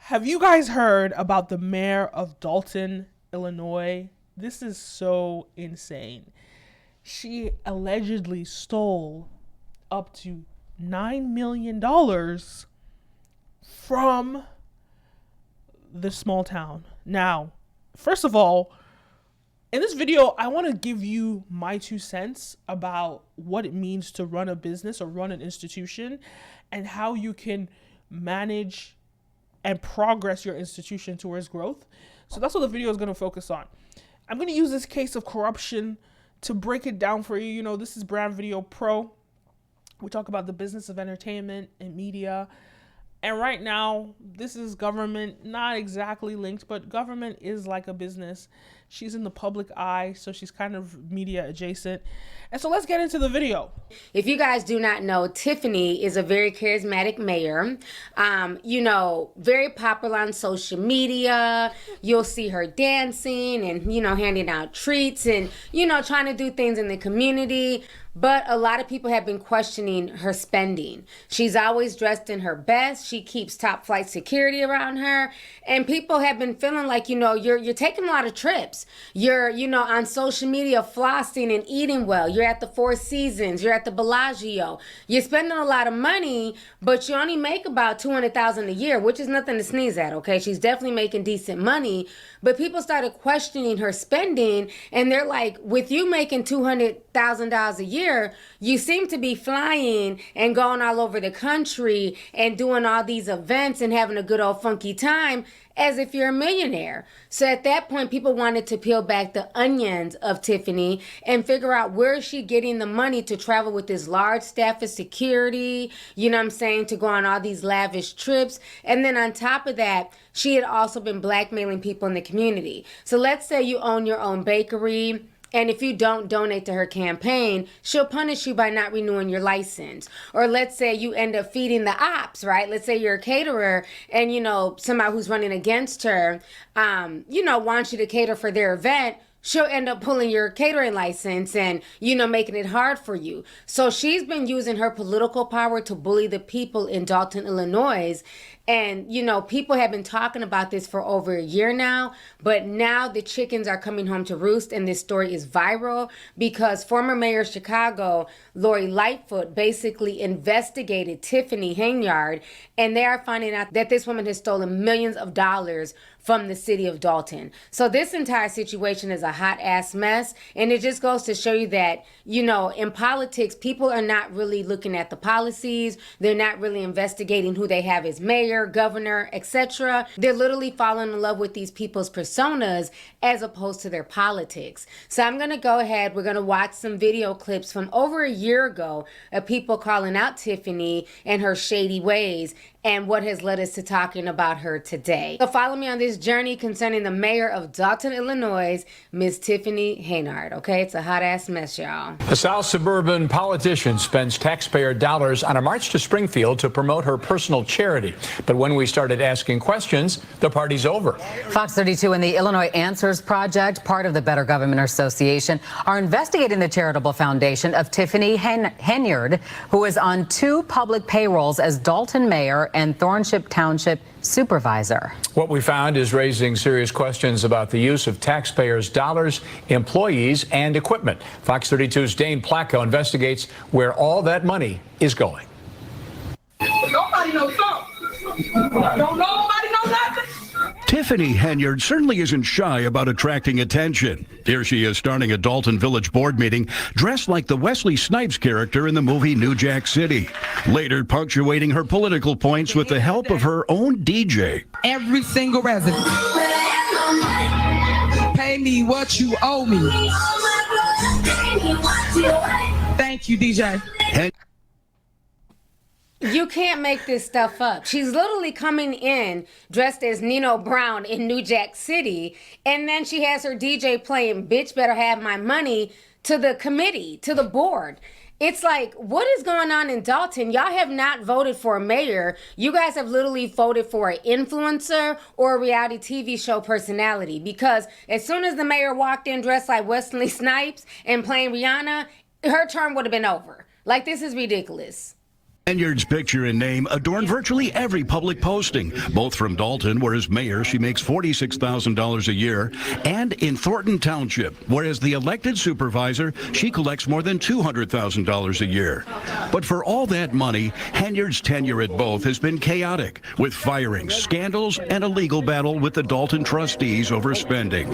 Have you guys heard about the mayor of Dolton, Illinois? This is so insane. She allegedly stole up to $9 million from the small town. Now, first of all, in this video, I want to give you my 2 cents about what it means to run a business or run an institution and how you can manage and progress your institution towards growth. So that's what the video is going to focus on. I'm going to use this case of corruption to break it down for you. You know, this is Brand Video Pro. We talk about the business of entertainment and media. And right now, this is government, not exactly linked, but government is like a business. She's in the public eye, so she's kind of media adjacent. And so let's get into the video. If you guys do not know, Tiffany is a very charismatic mayor. You know, very popular on social media. You'll see her dancing and, you know, handing out treats and, you know, trying to do things in the community. But a lot of people have been questioning her spending. She's always dressed in her best. She keeps top flight security around her. And people have been feeling like, you know, you're taking a lot of trips. You're, you know, on social media flossing and eating well. You're at the Four Seasons. You're at the Bellagio. You're spending a lot of money, but you only make about $200,000 a year, which is nothing to sneeze at, okay? She's definitely making decent money. But people started questioning her spending, and they're like, with you making $200,000 a year, you seem to be flying and going all over the country and doing all these events and having a good old funky time as if you're a millionaire. So at that point, people wanted to peel back the onions of Tiffany and figure out where is she getting the money to travel with this large staff of security, you know what I'm saying, to go on all these lavish trips. And then on top of that, she had also been blackmailing people in the community. So let's say you own your own bakery, and if you don't donate to her campaign, she'll punish you by not renewing your license. Or let's say you end up feeding the ops, right? Let's say you're a caterer and, you know, somebody who's running against her, you know, wants you to cater for their event. She'll end up pulling your catering license and, you know, making it hard for you. So she's been using her political power to bully the people in Dolton, Illinois. And, you know, people have been talking about this for over a year now, but now the chickens are coming home to roost, and this story is viral because former Mayor of Chicago, Lori Lightfoot, basically investigated Tiffany Henyard, and they are finding out that this woman has stolen millions of dollars from the city of Dolton. So this entire situation is a hot ass mess, and it just goes to show you that, you know, in politics, people are not really looking at the policies. They're not really investigating who they have as mayor, governor, etc. They're literally falling in love with these people's personas as opposed to their politics. So I'm going to go ahead. We're going to watch some video clips from over a year ago of people calling out Tiffany and her shady ways and what has led us to talking about her today. So follow me on this journey concerning the mayor of Dolton, Illinois, Miss Tiffany Henyard. Okay, it's a hot ass mess, y'all. A South suburban politician spends taxpayer dollars on a march to Springfield to promote her personal charity. But when we started asking questions, the party's over. Fox 32 and the Illinois Answers Project, part of the Better Government Association, are investigating the charitable foundation of Tiffany Henyard, who is on 2 public payrolls as Dolton Mayor and Thornship Township Supervisor. What we found is raising serious questions about the use of taxpayers' dollars, employees, and equipment. Fox 32's Dane Placco investigates where all that money is going. Nobody knows something. Nobody knows nothing. Tiffany Henyard certainly isn't shy about attracting attention. Here she is starting a Dolton Village board meeting dressed like the Wesley Snipes character in the movie New Jack City, later punctuating her political points with the help of her own DJ. Every single resident. Pay me what you owe me. Thank you, DJ. You can't make this stuff up. She's literally coming in dressed as Nino Brown in New Jack City, and then she has her DJ playing "Bitch Better Have My Money" to the committee, to the board. It's like, what is going on in Dolton? Y'all have not voted for a mayor. You guys have literally voted for an influencer or a reality TV show personality, because as soon as the mayor walked in dressed like Wesley Snipes and playing Rihanna, her term would have been over. Like, this is ridiculous. Henyard's picture and name adorn virtually every public posting, both from Dolton, where as mayor she makes $46,000 a year, and in Thornton Township, where as the elected supervisor she collects more than $200,000 a year. But for all that money, Henyard's tenure at both has been chaotic, with firings, scandals, and a legal battle with the Dolton trustees over spending.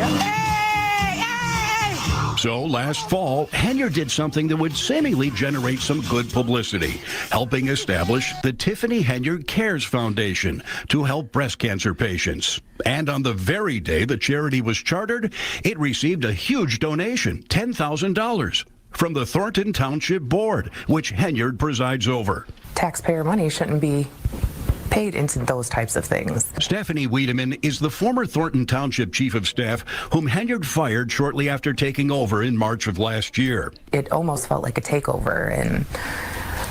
So last fall, Henyard did something that would seemingly generate some good publicity, helping establish the Tiffany Henyard Cares Foundation to help breast cancer patients. And on the very day the charity was chartered, it received a huge donation, $10,000, from the Thornton Township Board, which Henyard presides over. Taxpayer money shouldn't be paid into those types of things. Stephanie Wiedemann is the former Thornton Township Chief of Staff, whom Henyard fired shortly after taking over in March of last year. It almost felt like a takeover, and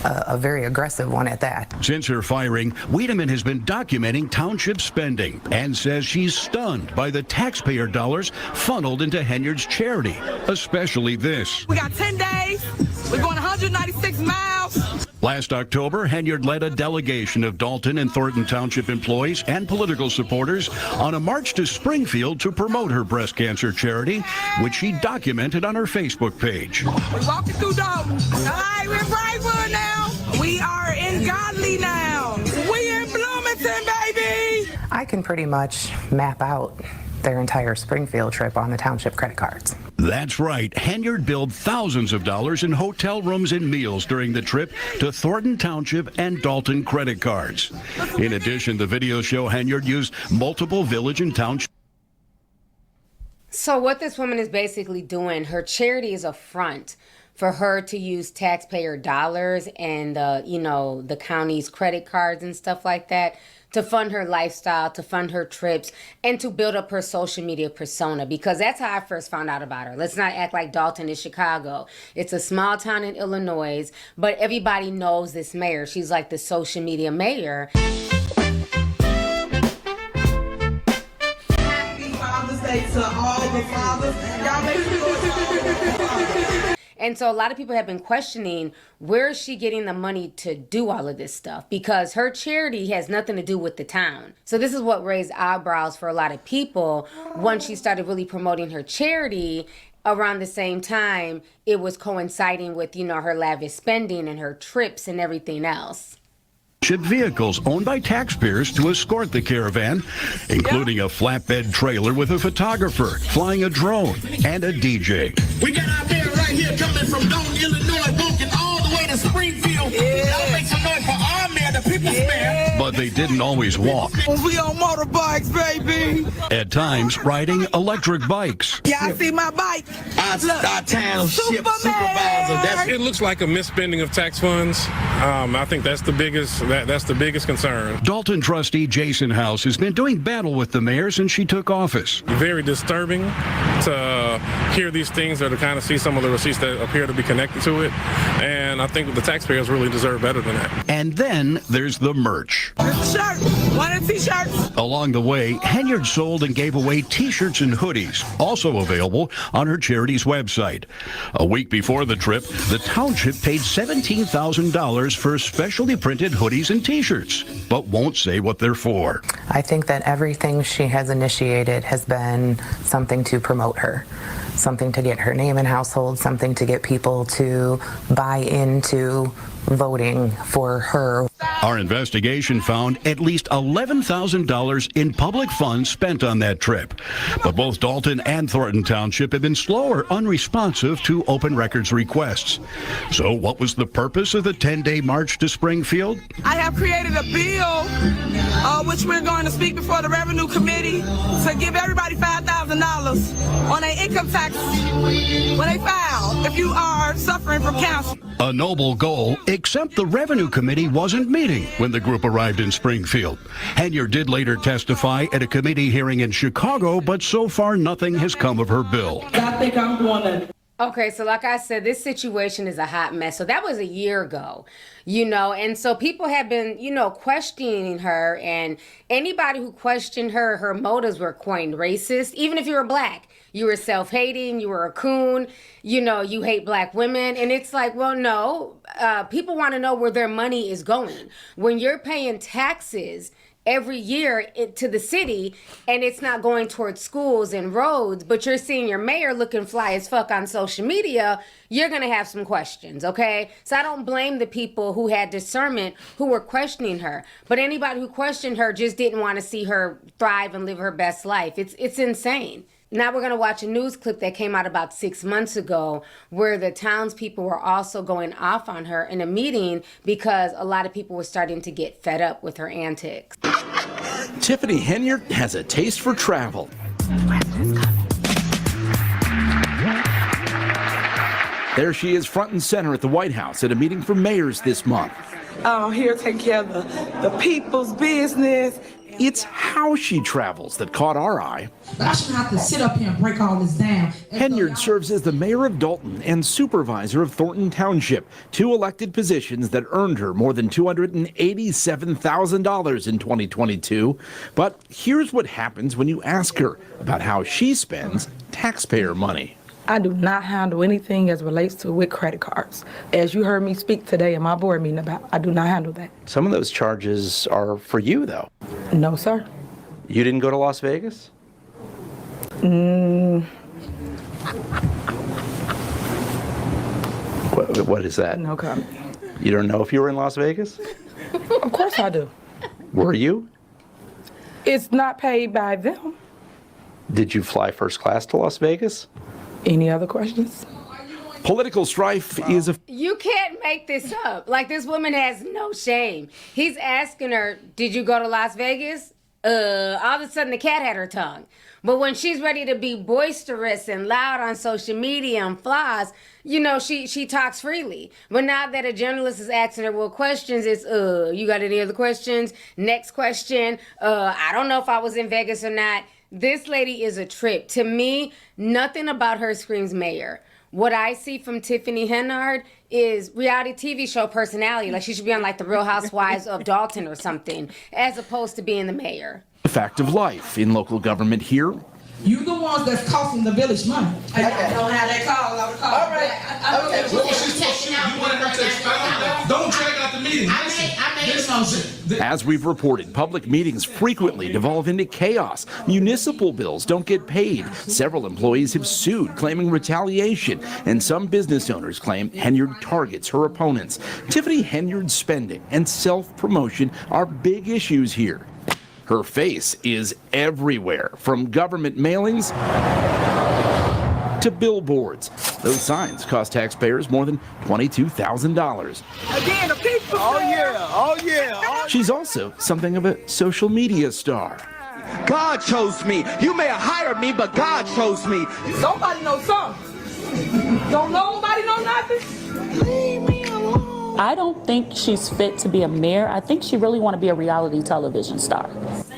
a very aggressive one at that. Since her firing, Wiedemann has been documenting township spending and says she's stunned by the taxpayer dollars funneled into Henyard's charity, especially this. We got 10 days. We're going 196 miles. Last October, Henyard led a delegation of Dolton and Thornton Township employees and political supporters on a march to Springfield to promote her breast cancer charity, which she documented on her Facebook page. We're walking through Dolton. All right, we're in Brightwood now. We are in Godly now. We in Bloomington, baby. I can pretty much map out their entire Springfield trip on the township credit cards. That's right. Henyard billed thousands of dollars in hotel rooms and meals during the trip to Thornton Township and Dolton credit cards. In addition, the videos show Henyard used multiple village and township. So what this woman is basically doing, her charity is a front for her to use taxpayer dollars and, the county's credit cards and stuff like that to fund her lifestyle, to fund her trips, and to build up her social media persona, because that's how I first found out about her. Let's not act like Dolton is Chicago. It's a small town in Illinois, but everybody knows this mayor. She's like the social media mayor. Happy Father's Day to all the fathers. Y'all make sure And so a lot of people have been questioning, where is she getting the money to do all of this stuff? Because her charity has nothing to do with the town. So this is what raised eyebrows for a lot of people. Once she started really promoting her charity, around the same time, it was coinciding with, her lavish spending and her trips and everything else. Vehicles owned by taxpayers to escort the caravan, including a flatbed trailer with a photographer, flying a drone, and a DJ. We got our mayor right here coming from Dolton, Illinois, walking all the way to Springfield. Y'all make some noise for our mayor, the people's mayor. But they didn't always walk. we on motorbikes, baby. At times, riding electric bikes. Y'all see my bike? Our township supervisor. It looks like a misspending of tax funds. I think that's the biggest concern. Dolton trustee Jason House has been doing battle with the mayor since she took office. Very disturbing to hear these things or to kind of see some of the receipts that appear to be connected to it. And I think the taxpayers really deserve better than that. And then there's the merch. Shirt. One of the t-shirts. Along the way, Henyard sold and gave away t-shirts and hoodies, also available on her charity's website. A week before the trip, the township paid $17,000 for specially printed hoodies and t-shirts, but won't say what they're for. I think that everything she has initiated has been something to promote her, something to get her name in household, something to get people to buy into voting for her. Our investigation found at least $11,000 in public funds spent on that trip. But both Dolton and Thornton Township have been slow or unresponsive to open records requests. So what was the purpose of the 10-day march to Springfield? I have created a bill, which we're going to speak before the Revenue Committee, to give everybody $5,000 on their income tax when they file, if you are suffering from cancer. A noble goal, except the Revenue Committee wasn't meeting when the group arrived in Springfield. Henyard did later testify at a committee hearing in Chicago, but so far nothing has come of her bill. I think I'm going to... Okay, so like I said, this situation is a hot mess. So that was a year ago, and so people have been, questioning her, and anybody who questioned her motives were coined racist. Even if you were black, you were self-hating, you were a coon, you hate black women. And it's like, well, no, people want to know where their money is going. When you're paying taxes every year to the city and it's not going towards schools and roads, but you're seeing your mayor looking fly as fuck on social media, you're going to have some questions, okay? So I don't blame the people who had discernment who were questioning her, but anybody who questioned her just didn't want to see her thrive and live her best life. It's insane. Now we're going to watch a news clip that came out about 6 months ago where the townspeople were also going off on her in a meeting because a lot of people were starting to get fed up with her antics. Tiffany Henyard has a taste for travel. There she is front and center at the White House at a meeting for mayors this month. I'm here taking care of the people's business. It's how she travels that caught our eye. But I shouldn't have to sit up here and break all this down. Henyard serves as the mayor of Dolton and supervisor of Thornton Township, two elected positions that earned her more than $287,000 in 2022. But here's what happens when you ask her about how she spends taxpayer money. I do not handle anything as relates to with credit cards. As you heard me speak today in my board meeting about, I do not handle that. Some of those charges are for you, though. No, sir. You didn't go to Las Vegas? What is that? No comment. You don't know if you were in Las Vegas? Of course I do. Were you? It's not paid by them. Did you fly first class to Las Vegas? Any other questions? Political strife is a... You can't make this up. Like, this woman has no shame. He's asking her, did you go to Las Vegas? All of a sudden the cat had her tongue. But when she's ready to be boisterous and loud on social media and flaws, she talks freely. But now that a journalist is asking her, well, questions, it's, you got any other questions? Next question, I don't know if I was in Vegas or not. This lady is a trip. To me, nothing about her screams mayor. What I see from Tiffany Henyard is reality TV show personality. Like, she should be on, like, The Real Housewives of Dolton or something, as opposed to being the mayor. A fact of life in local government here. You the ones that's costing the village money. I don't have that call. I would call. All right. Okay. What was she supposed to do? You wanted her to expound that? Don't drag out the meeting. I made a motion. As we've reported, public meetings frequently devolve into chaos. Municipal bills don't get paid. Several employees have sued, claiming retaliation. And some business owners claim Henyard targets her opponents. Tiffany Henyard's spending and self-promotion are big issues here. Her face is everywhere, from government mailings to billboards. Those signs cost taxpayers more than $22,000. Again, the people. Oh yeah. She's also something of a social media star. God chose me. You may have hired me, but God chose me. Somebody knows something. Don't nobody know nothing? Leave me alone. I don't think she's fit to be a mayor. I think she really want to be a reality television star.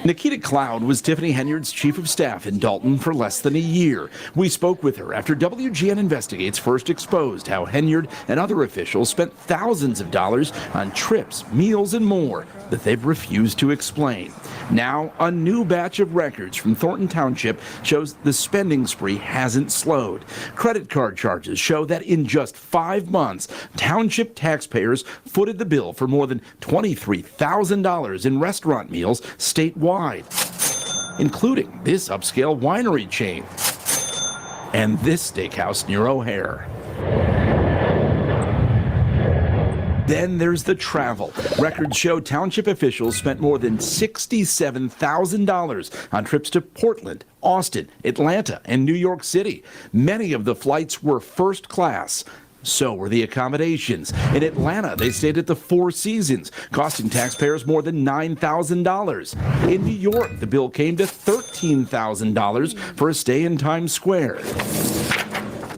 Nikita Cloud was Tiffany Henyard's chief of staff in Dolton for less than a year. We spoke with her after WGN Investigates first exposed how Henyard and other officials spent thousands of dollars on trips, meals, and more that they've refused to explain. Now, a new batch of records from Thornton Township shows the spending spree hasn't slowed. Credit card charges show that in just 5 months, township taxpayers footed the bill for more than $23,000 in restaurant meals statewide, including this upscale winery chain and this steakhouse near O'Hare. Then there's the travel. Records show township officials spent more than $67,000 on trips to Portland, Austin, Atlanta, and New York City. Many of the flights were first class. So were the accommodations. In Atlanta, they stayed at the Four Seasons, costing taxpayers more than $9,000. In New York, the bill came to $13,000 for a stay in Times Square.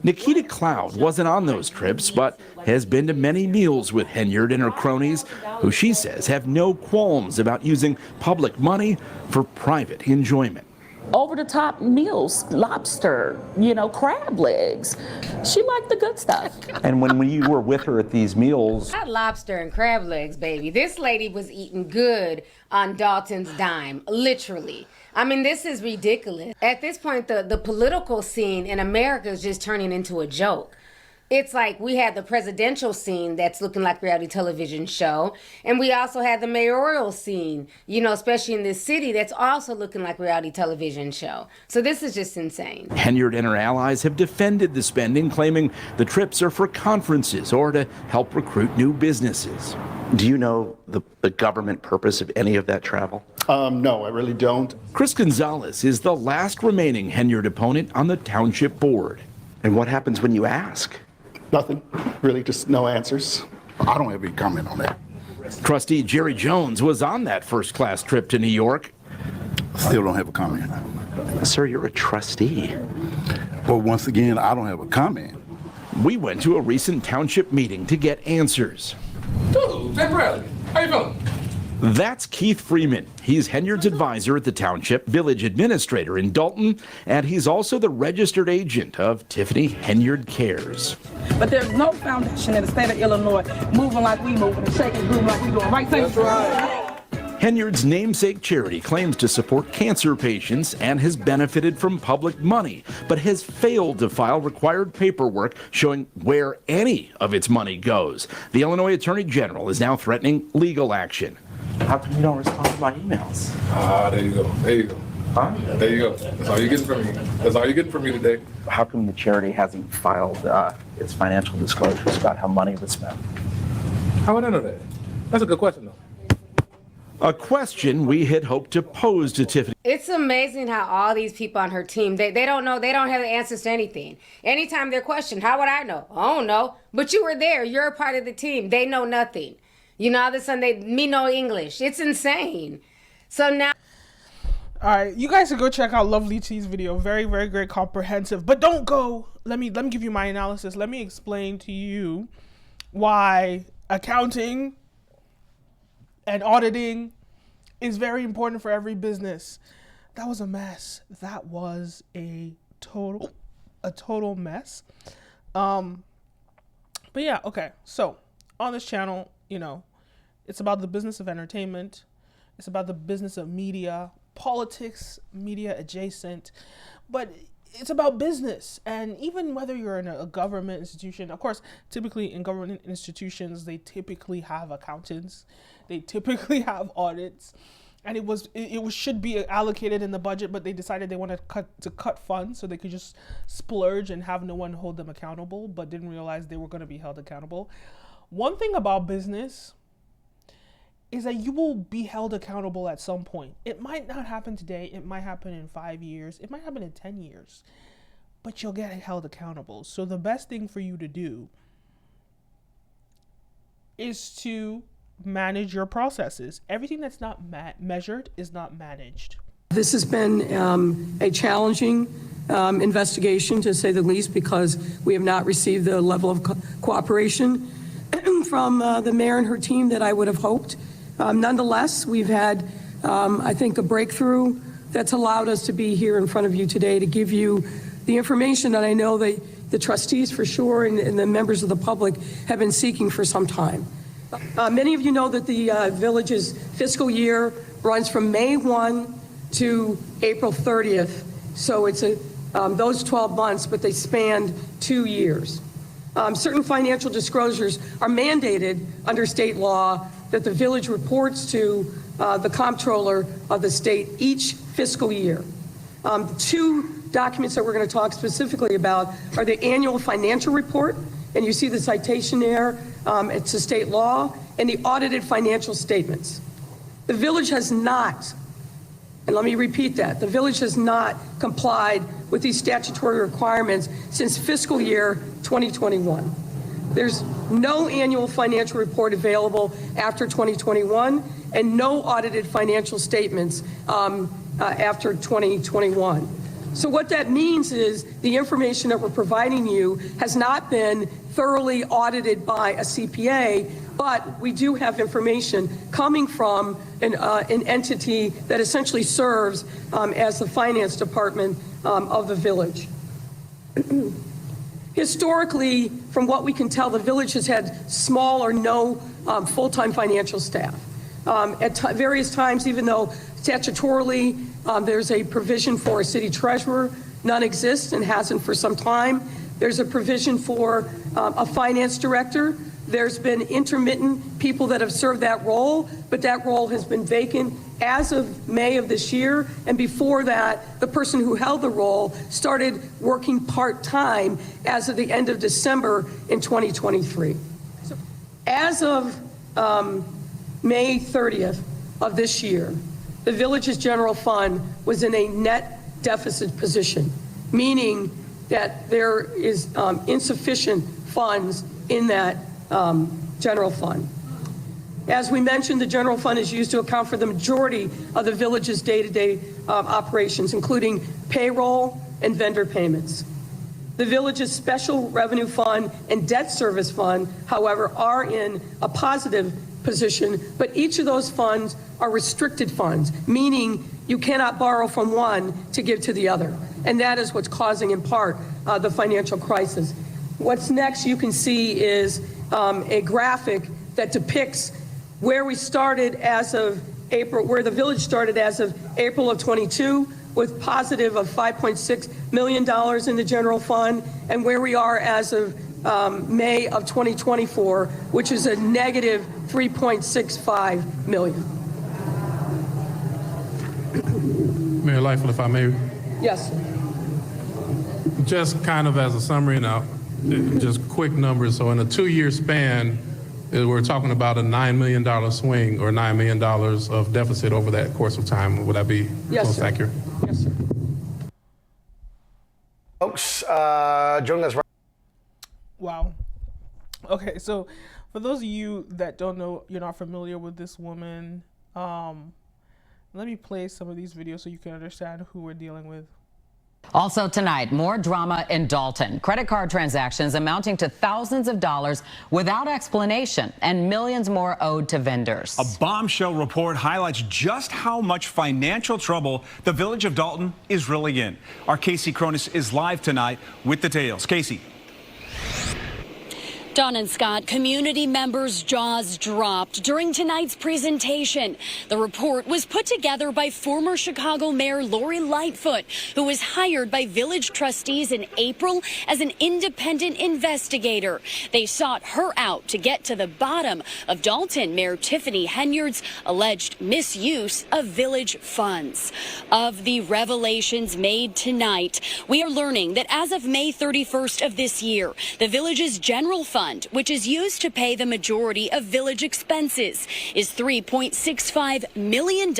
Nikita Cloud wasn't on those trips, but has been to many meals with Henyard and her cronies, who she says have no qualms about using public money for private enjoyment. over-the-top meals, lobster, crab legs. She liked the good stuff. And when you were with her at these meals, Not lobster and crab legs, baby. This lady was eating good on Dalton's dime, literally. I mean, this is ridiculous. At this point, the political scene in America is just turning into a joke. It's like we had the presidential scene that's looking like a reality television show. And we also had the mayoral scene, especially in this city, that's also looking like a reality television show. So this is just insane. Henyard and her allies have defended the spending, claiming the trips are for conferences or to help recruit new businesses. do you know the government purpose of any of that travel? No, I really don't. Chris Gonzalez is the last remaining Henyard opponent on the township board. And what happens when you ask? Nothing. Really, just no answers. I don't have any comment on that. Trustee Jerry Jones was on that first-class trip to New York. Still don't have a comment. Sir, you're a trustee. Well, once again, I don't have a comment. We went to a recent township meeting to get answers. Dude, Jay Bradley, how you feeling? That's Keith Freeman. He's Henyard's advisor at the township, village administrator in Dolton, and he's also the registered agent of Tiffany Henyard Cares. But there's no foundation in the state of Illinois moving like we moving and shaking and grooving like we doing. Right? That's right. Henyard's namesake charity claims to support cancer patients and has benefited from public money, but has failed to file required paperwork showing where any of its money goes. The Illinois Attorney General is now threatening legal action. How come you don't respond to my emails? There you go. There you go. Huh? There you go. That's all you're getting from me. That's all you're getting from me today. How come the charity hasn't filed its financial disclosures about how money was spent? How would I know that? That's a good question, though. A question we had hoped to pose to Tiffany. It's amazing how all these people on her team, they don't know, they don't have the answers to anything. Anytime they're questioned, how would I know? I don't know. But you were there. You're a part of the team. They know nothing. You know, all of a sudden me know English. It's insane. So now. All right, you guys can go check out Lovely T's video. Very, very great, comprehensive. But don't go. Let me give you my analysis. Let me explain to you why accounting and auditing is very important for every business. That was a mess. That was a total mess. But yeah, okay. So on this channel, you know, it's about the business of entertainment. It's about the business of media, politics, media adjacent, but it's about business. And even whether you're in a government institution, of course, typically in government institutions, they typically have accountants, they typically have audits, and it should be allocated in the budget, but they decided they wanted to cut funds so they could just splurge and have no one hold them accountable, but didn't realize they were going to be held accountable. One thing about business is that you will be held accountable at some point. It might not happen today. It might happen in 5 years. It might happen in 10 years. But you'll get held accountable. So the best thing for you to do is to manage your processes. Everything that's not measured is not managed. This has been a challenging investigation, to say the least, because we have not received the level of cooperation from the mayor and her team that I would have hoped. Nonetheless, we've had, I think, a breakthrough that's allowed us to be here in front of you today to give you the information that I know that the trustees for sure and the members of the public have been seeking for some time. Many of you know that the village's fiscal year runs from May 1 to April 30th. So it's those 12 months, but they span 2 years. Certain financial disclosures are mandated under state law that the village reports to the comptroller of the state each fiscal year. Two documents that we're going to talk specifically about are the annual financial report, and you see the citation there, it's a state law, and the audited financial statements. The village has not, and let me repeat that, the village has not complied with these statutory requirements since fiscal year 2021. There's no annual financial report available after 2021 and no audited financial statements after 2021. So what that means is the information that we're providing you has not been thoroughly audited by a CPA But we do have information coming from an entity that essentially serves as the finance department of the village. Historically, from what we can tell, the village has had small or no full-time financial staff. At various times, even though statutorily there's a provision for a city treasurer, none exists and hasn't for some time. There's a provision for a finance director. There's been intermittent people that have served that role, but that role has been vacant as of May of this year. And before that, the person who held the role started working part-time as of the end of December in 2023. So as of May 30th of this year, the village's general fund was in a net deficit position, meaning that there is insufficient funds in that general fund. As we mentioned, the general fund is used to account for the majority of the village's day-to-day operations, including payroll and vendor payments. The village's special revenue fund and debt service fund, however, are in a positive position, but each of those funds are restricted funds, meaning you cannot borrow from one to give to the other. And that is what's causing, in part, the financial crisis. What's next you can see is a graphic that depicts where we started as of April, where the village started as of April of 22, with positive of $5.6 million in the general fund, and where we are as of May of 2024, which is a negative $3.65 million. Mayor Lightfoot, if I may. Yes. Just kind of as a summary now, just quick numbers. So in a 2-year span, we're talking about a $9 million swing or $9 million of deficit over that course of time. Would that be close accurate? Yes, sir. Folks, joining us right. Wow. Okay, so for those of you that don't know, you're not familiar with this woman, let me play some of these videos so you can understand who we're dealing with. Also tonight, more drama in Dolton. Credit card transactions amounting to thousands of dollars without explanation and millions more owed to vendors. A bombshell report highlights just how much financial trouble the village of Dolton is really in. Our Casey Cronus is live tonight with details. Casey. Don and Scott, community members' jaws dropped during tonight's presentation. The report was put together by former Chicago Mayor Lori Lightfoot, who was hired by village trustees in April as an independent investigator. They sought her out to get to the bottom of Dolton Mayor Tiffany Henyard's alleged misuse of village funds. Of the revelations made tonight, we are learning that as of May 31st of this year, the village's general fund, which is used to pay the majority of village expenses, is $3.65 million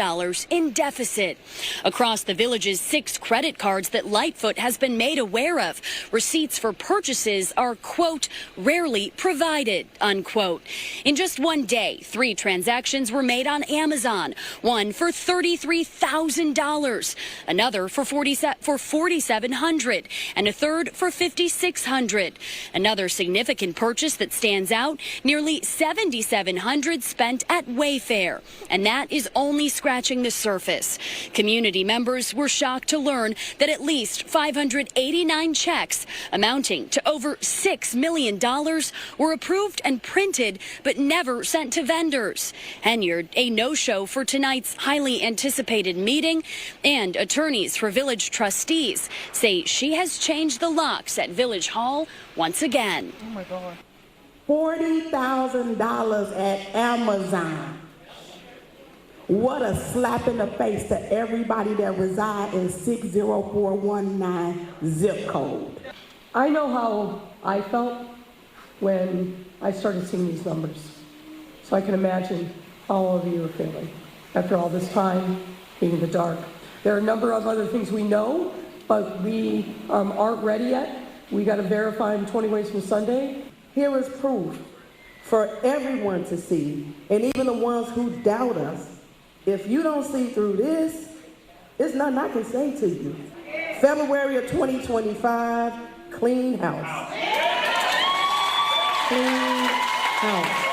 in deficit. Across the village's 6 credit cards that Lightfoot has been made aware of, receipts for purchases are, quote, rarely provided, unquote. In just one day, 3 transactions were made on Amazon, one for $33,000, another for $4,700, and a third for $5,600. Another significant purchase that stands out, nearly $7,700 spent at Wayfair, and that is only scratching the surface. Community members were shocked to learn that at least 589 checks amounting to over $6 million were approved and printed but never sent to vendors. Henyard, a no-show for tonight's highly anticipated meeting, and attorneys for village trustees say she has changed the locks at Village Hall once again. Oh my God. $40,000 at Amazon. What a slap in the face to everybody that reside in 60419 zip code. I know how I felt when I started seeing these numbers. So I can imagine how all of you are feeling after all this time being in the dark. There are a number of other things we know, but we aren't ready yet. We got to verify in 20 ways from Sunday. Here is proof for everyone to see, and even the ones who doubt us. If you don't see through this, there's nothing I can say to you. February of 2025, clean house. Clean house.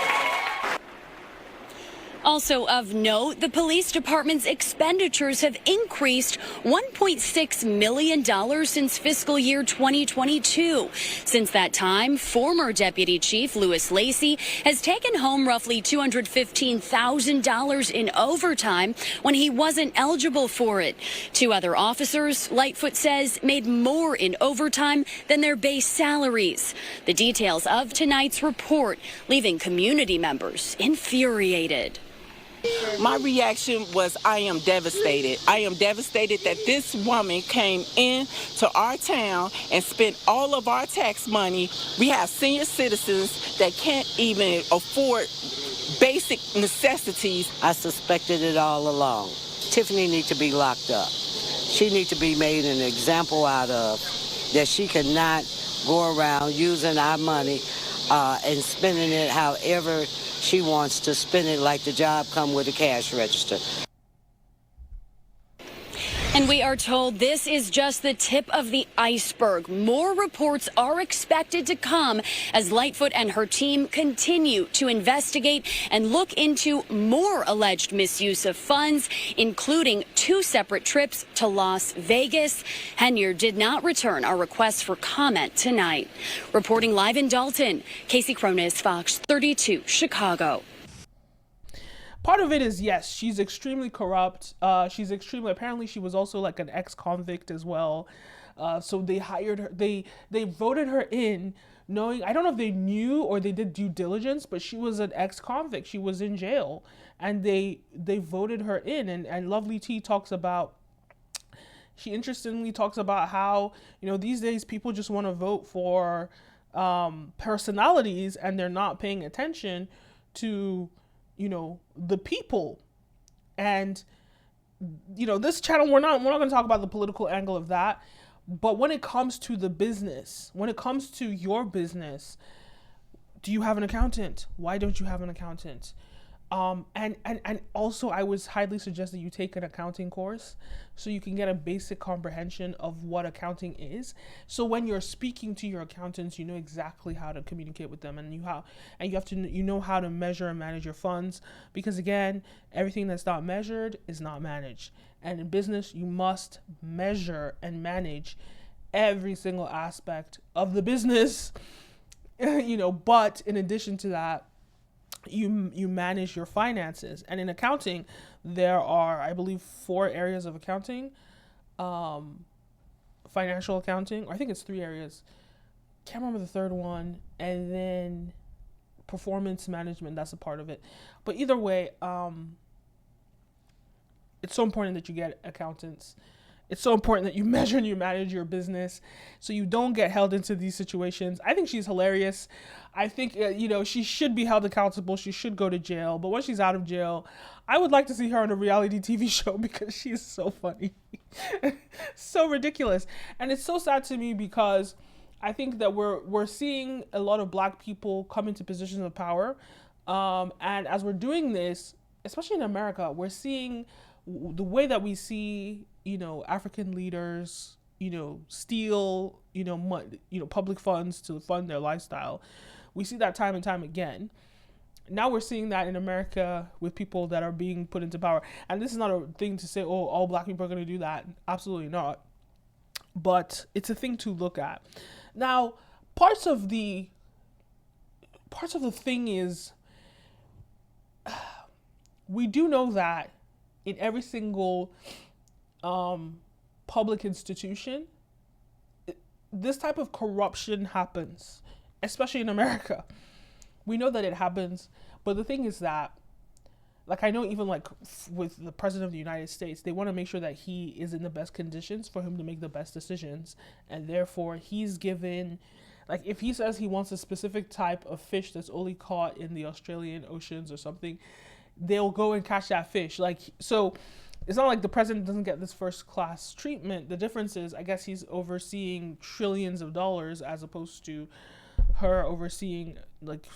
Also of note, the police department's expenditures have increased $1.6 million since fiscal year 2022. Since that time, former Deputy Chief Louis Lacey has taken home roughly $215,000 in overtime when he wasn't eligible for it. Two other officers, Lightfoot says, made more in overtime than their base salaries. The details of tonight's report leaving community members infuriated. My reaction was I am devastated. I am devastated that this woman came in to our town and spent all of our tax money. We have senior citizens that can't even afford basic necessities. I suspected it all along. Tiffany needs to be locked up. She needs to be made an example out of, that she cannot go around using our money and spending it however she wants to spend it, like the job come with a cash register. And we are told this is just the tip of the iceberg. More reports are expected to come as Lightfoot and her team continue to investigate and look into more alleged misuse of funds, including 2 separate trips to Las Vegas. Henyard did not return our request for comment tonight. Reporting live in Dolton, Casey Cronis, Fox 32, Chicago. Part of it is, yes, she's extremely corrupt. Apparently she was also like an ex-convict as well. So they hired her, they voted her in knowing, I don't know if they knew or they did due diligence, but she was an ex-convict. She was in jail and they voted her in. And Lovely T talks about, she interestingly talks about how, you know, these days people just want to vote for personalities and they're not paying attention to, you know, the people. And, you know, this channel, we're not going to talk about the political angle of that, but when it comes to the business, when it comes to your business, do you have an accountant? Why don't you have an accountant? And also I would highly suggest that you take an accounting course so you can get a basic comprehension of what accounting is. So when you're speaking to your accountants, you know exactly how to communicate with them, and you know how to measure and manage your funds, because again, everything that's not measured is not managed. And in business, you must measure and manage every single aspect of the business, you know, but in addition to that, you manage your finances. And in accounting, there are, I believe, 4 areas of accounting. Financial accounting, or I think it's 3 areas. Can't remember the third one. And then performance management, that's a part of it. But either way, it's so important that you get accountants. It's so important that you measure and you manage your business so you don't get held into these situations. I think she's hilarious. I think, you know, she should be held accountable. She should go to jail. But when she's out of jail, I would like to see her on a reality TV show because she's so funny. So ridiculous. And it's so sad to me because I think that we're seeing a lot of Black people come into positions of power. And as we're doing this, especially in America, we're seeing the way that we see, you know, African leaders, you know, steal, you know, public funds to fund their lifestyle. We see that time and time again. Now we're seeing that in America with people that are being put into power. And this is not a thing to say, oh, all Black people are going to do that. Absolutely not. But it's a thing to look at. Now, parts of the thing is, we do know that in every single public institution, this type of corruption happens, especially in America. We know that it happens, but the thing is that, like, I know even like with the President of the United States, they want to make sure that he is in the best conditions for him to make the best decisions, and therefore he's given, like, if he says he wants a specific type of fish that's only caught in the Australian oceans or something, they'll go and catch that fish. Like, so it's not like the president doesn't get this first class treatment. The difference is, I guess he's overseeing trillions of dollars as opposed to her overseeing like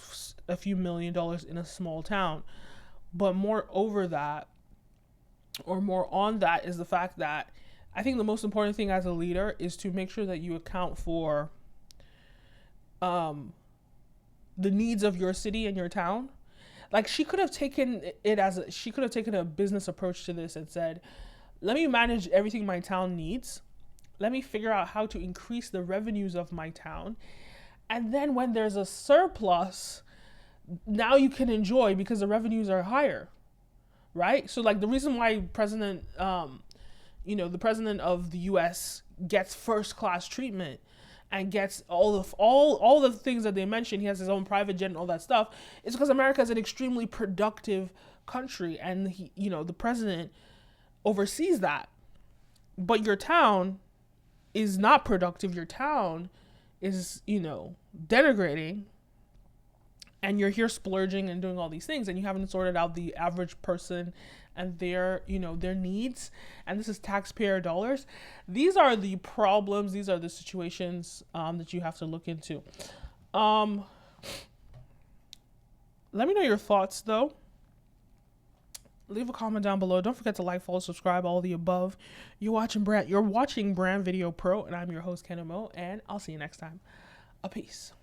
a few $1 million in a small town. But more over that, or more on that, is the fact that I think the most important thing as a leader is to make sure that you account for the needs of your city and your town. Like, she could have taken a business approach to this and said, let me manage everything my town needs. Let me figure out how to increase the revenues of my town. And then when there's a surplus, now you can enjoy because the revenues are higher, right? So like the reason why the president of the US gets first class treatment and gets all the things that they mentioned, he has his own private jet and all that stuff, is because America is an extremely productive country, and the president oversees that. But your town is not productive. Your town is, denigrating, and you're here splurging and doing all these things, and you haven't sorted out the average person and their needs, and this is taxpayer dollars. These are the problems. These are the situations that you have to look into. Let me know your thoughts, though. Leave a comment down below. Don't forget to like, follow, subscribe, all the above. You're watching Brand Video Pro, and I'm your host, Ken Mo, and I'll see you next time. A peace.